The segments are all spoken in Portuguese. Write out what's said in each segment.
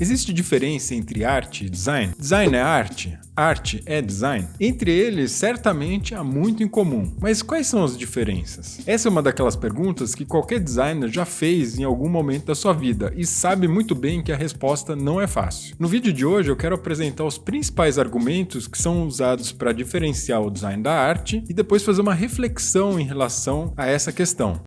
Existe diferença entre arte e design? Design é arte? Arte é design? Entre eles, certamente há muito em comum. Mas quais são as diferenças? Essa é uma daquelas perguntas que qualquer designer já fez em algum momento da sua vida e sabe muito bem que a resposta não é fácil. No vídeo de hoje eu quero apresentar os principais argumentos que são usados para diferenciar o design da arte e depois fazer uma reflexão em relação a essa questão.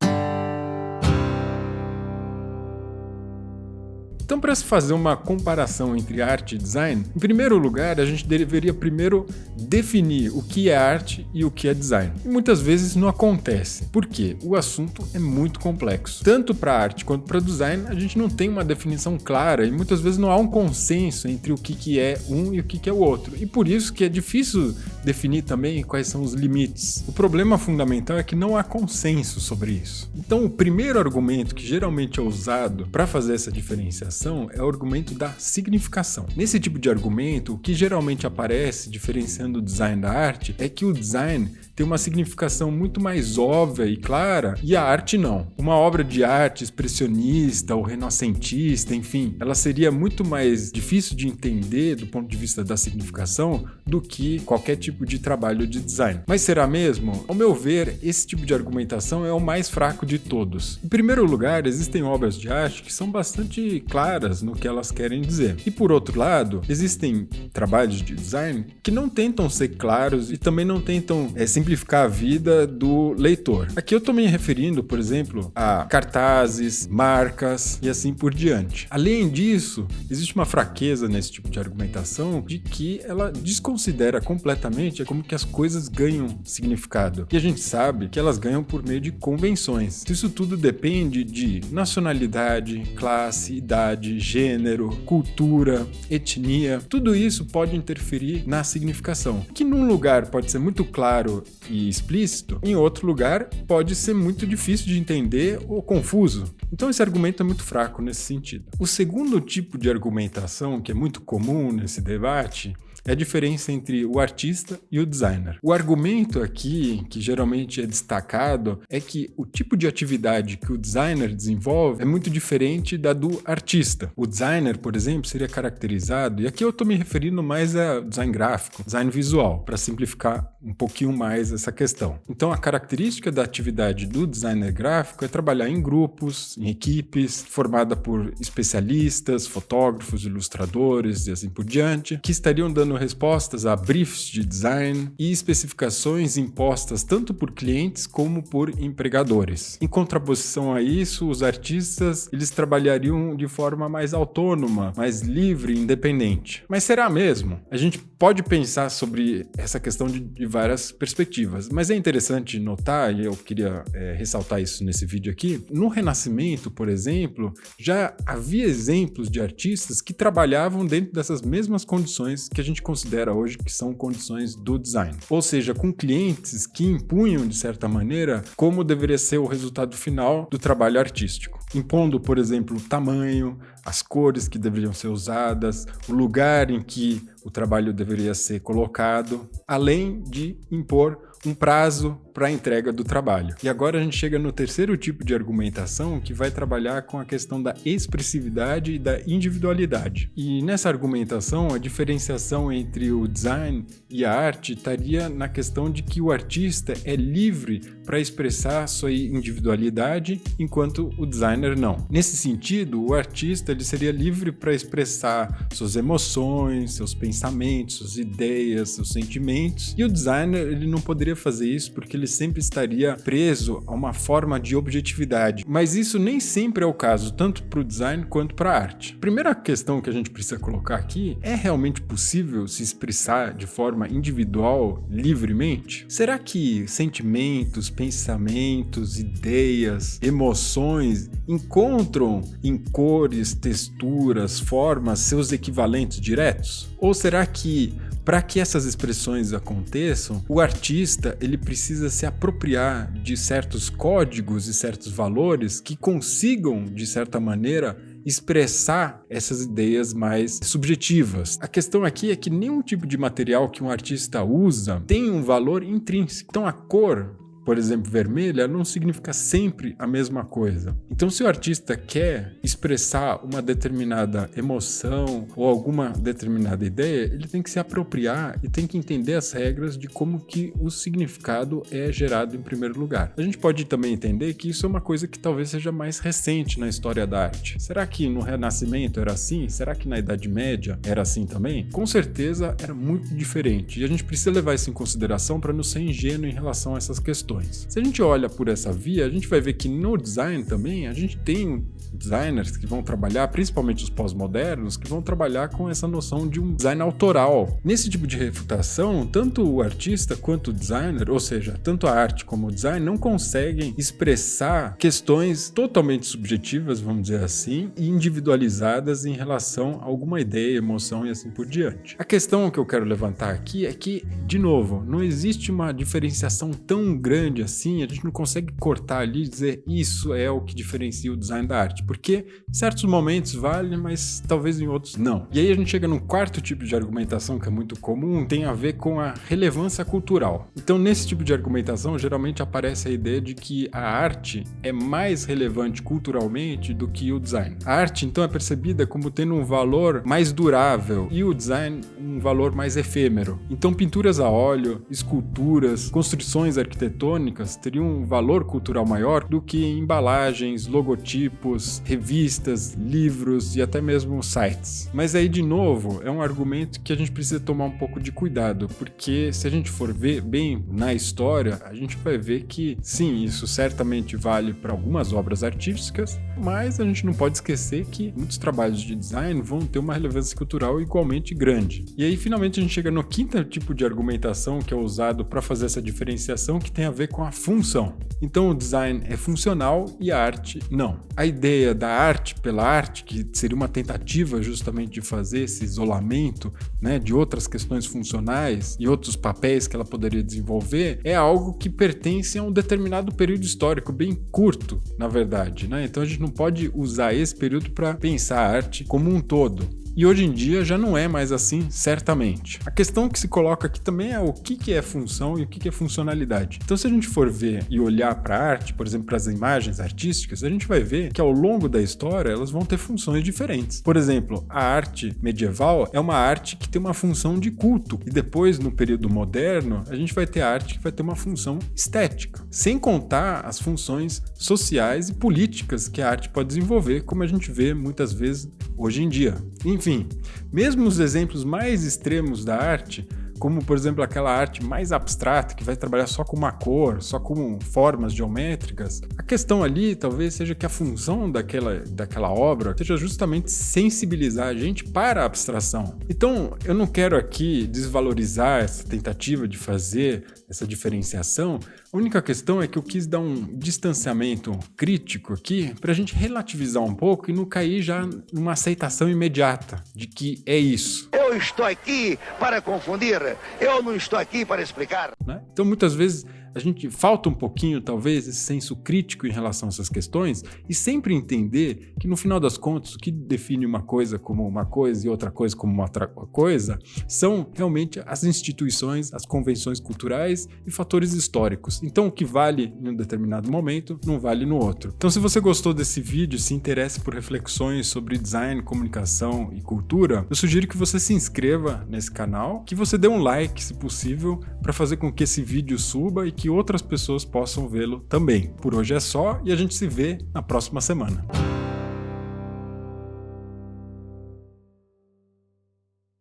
Então, para se fazer uma comparação entre arte e design, em primeiro lugar, a gente deveria primeiro definir o que é arte e o que é design. E muitas vezes não acontece. Por quê? O assunto é muito complexo. Tanto para arte quanto para design, a gente não tem uma definição clara e muitas vezes não há um consenso entre o que é um e o que é o outro. E por isso que é difícil definir também quais são os limites. O problema fundamental é que não há consenso sobre isso. Então, o primeiro argumento que geralmente é usado para fazer essa diferenciação é o argumento da significação. Nesse tipo de argumento, o que geralmente aparece diferenciando o design da arte é que o design tem uma significação muito mais óbvia e clara e a arte não. Uma obra de arte expressionista ou renascentista, enfim, ela seria muito mais difícil de entender do ponto de vista da significação do que qualquer tipo de trabalho de design. Mas será mesmo? Ao meu ver, esse tipo de argumentação é o mais fraco de todos. Em primeiro lugar, existem obras de arte que são bastante claras no que elas querem dizer. E por outro lado, existem trabalhos de design que não tentam ser claros e também não tentam simplificar a vida do leitor. Aqui eu estou me referindo, por exemplo, a cartazes, marcas e assim por diante. Além disso, existe uma fraqueza nesse tipo de argumentação de que ela desconsidera completamente como que as coisas ganham significado. E a gente sabe que elas ganham por meio de convenções. Isso tudo depende de nacionalidade, classe, idade, gênero, cultura, etnia. Tudo isso pode interferir na significação, que num lugar pode ser muito claro e explícito, em outro lugar pode ser muito difícil de entender ou confuso. Então esse argumento é muito fraco nesse sentido. O segundo tipo de argumentação que é muito comum nesse debate é a diferença entre o artista e o designer. O argumento aqui, que geralmente é destacado, é que o tipo de atividade que o designer desenvolve é muito diferente da do artista. O designer, por exemplo, seria caracterizado, e aqui eu estou me referindo mais a design gráfico, design visual, para simplificar um pouquinho mais essa questão. Então a característica da atividade do designer gráfico é trabalhar em grupos, em equipes, formada por especialistas, fotógrafos, ilustradores e assim por diante, que estariam dando respostas a briefs de design e especificações impostas tanto por clientes como por empregadores. Em contraposição a isso, os artistas eles trabalhariam de forma mais autônoma, mais livre e independente. Mas será mesmo? A gente pode pensar sobre essa questão de várias perspectivas, mas é interessante notar, e eu queria ressaltar isso nesse vídeo aqui, no Renascimento, por exemplo, já havia exemplos de artistas que trabalhavam dentro dessas mesmas condições que a gente considera hoje que são condições do design. Ou seja, com clientes que impunham, de certa maneira, como deveria ser o resultado final do trabalho artístico. Impondo, por exemplo, o tamanho, as cores que deveriam ser usadas, o lugar em que o trabalho deveria ser colocado, além de impor um prazo para a entrega do trabalho. E agora a gente chega no terceiro tipo de argumentação que vai trabalhar com a questão da expressividade e da individualidade. E nessa argumentação, a diferenciação entre o design e a arte estaria na questão de que o artista é livre para expressar sua individualidade, enquanto o designer não. Nesse sentido, o artista ele seria livre para expressar suas emoções, seus pensamentos, suas ideias, seus sentimentos, e o designer ele não poderia fazer isso porque ele sempre estaria preso a uma forma de objetividade. Mas isso nem sempre é o caso, tanto para o design quanto para a arte. A primeira questão que a gente precisa colocar aqui é realmente possível se expressar de forma individual, livremente? Será que sentimentos, pensamentos, ideias, emoções encontram em cores, texturas, formas seus equivalentes diretos? Ou será que para que essas expressões aconteçam, o artista ele precisa se apropriar de certos códigos e certos valores que consigam, de certa maneira, expressar essas ideias mais subjetivas. A questão aqui é que nenhum tipo de material que um artista usa tem um valor intrínseco. Então a cor por exemplo, vermelha, não significa sempre a mesma coisa. Então, se o artista quer expressar uma determinada emoção ou alguma determinada ideia, ele tem que se apropriar e tem que entender as regras de como que o significado é gerado em primeiro lugar. A gente pode também entender que isso é uma coisa que talvez seja mais recente na história da arte. Será que no Renascimento era assim? Será que na Idade Média era assim também? Com certeza era muito diferente e a gente precisa levar isso em consideração para não ser ingênuo em relação a essas questões. Se a gente olha por essa via, a gente vai ver que no design também a gente tem designers que vão trabalhar, principalmente os pós-modernos, que vão trabalhar com essa noção de um design autoral. Nesse tipo de refutação, tanto o artista quanto o designer, ou seja, tanto a arte como o design, não conseguem expressar questões totalmente subjetivas, vamos dizer assim, e individualizadas em relação a alguma ideia, emoção e assim por diante. A questão que eu quero levantar aqui é que, de novo, não existe uma diferenciação tão grande assim, a gente não consegue cortar ali e dizer isso é o que diferencia o design da arte, porque em certos momentos vale, mas talvez em outros não. E aí a gente chega num quarto tipo de argumentação que é muito comum, tem a ver com a relevância cultural. Então, nesse tipo de argumentação, geralmente aparece a ideia de que a arte é mais relevante culturalmente do que o design. A arte, então, é percebida como tendo um valor mais durável e o design um valor mais efêmero. Então, pinturas a óleo, esculturas, construções arquitetônicas teriam um valor cultural maior do que embalagens, logotipos, revistas, livros e até mesmo sites. Mas aí, de novo, é um argumento que a gente precisa tomar um pouco de cuidado, porque se a gente for ver bem na história, a gente vai ver que, sim, isso certamente vale para algumas obras artísticas, mas a gente não pode esquecer que muitos trabalhos de design vão ter uma relevância cultural igualmente grande. E aí, finalmente, a gente chega no quinto tipo de argumentação que é usado para fazer essa diferenciação, que tem a ver com a função. Então, o design é funcional e a arte não. A ideia da arte pela arte, que seria uma tentativa justamente de fazer esse isolamento, né, de outras questões funcionais e outros papéis que ela poderia desenvolver, é algo que pertence a um determinado período histórico, bem curto, na verdade, né? Então a gente não pode usar esse período para pensar a arte como um todo. E hoje em dia já não é mais assim, certamente. A questão que se coloca aqui também é o que é função e o que é funcionalidade. Então, se a gente for ver e olhar para a arte, por exemplo, para as imagens artísticas, a gente vai ver que ao longo da história elas vão ter funções diferentes. Por exemplo, a arte medieval é uma arte que tem uma função de culto. E depois, no período moderno, a gente vai ter arte que vai ter uma função estética. Sem contar as funções sociais e políticas que a arte pode desenvolver, como a gente vê muitas vezes hoje em dia. Enfim, mesmo os exemplos mais extremos da arte, como por exemplo aquela arte mais abstrata que vai trabalhar só com uma cor, só com formas geométricas, a questão ali talvez seja que a função daquela obra seja justamente sensibilizar a gente para a abstração. Então, eu não quero aqui desvalorizar essa tentativa de fazer essa diferenciação. A única questão é que eu quis dar um distanciamento crítico aqui para a gente relativizar um pouco e não cair já numa aceitação imediata de que é isso. Eu estou aqui para confundir, eu não estou aqui para explicar. Né? Então, muitas vezes, a gente falta um pouquinho, talvez, esse senso crítico em relação a essas questões e sempre entender que, no final das contas, o que define uma coisa como uma coisa e outra coisa como uma outra coisa são realmente as instituições, as convenções culturais e fatores históricos. Então, o que vale em um determinado momento não vale no outro. Então, se você gostou desse vídeo, se interessa por reflexões sobre design, comunicação e cultura, eu sugiro que você se inscreva nesse canal, que você dê um like, se possível, para fazer com que esse vídeo suba e que outras pessoas possam vê-lo também. Por hoje é só e a gente se vê na próxima semana.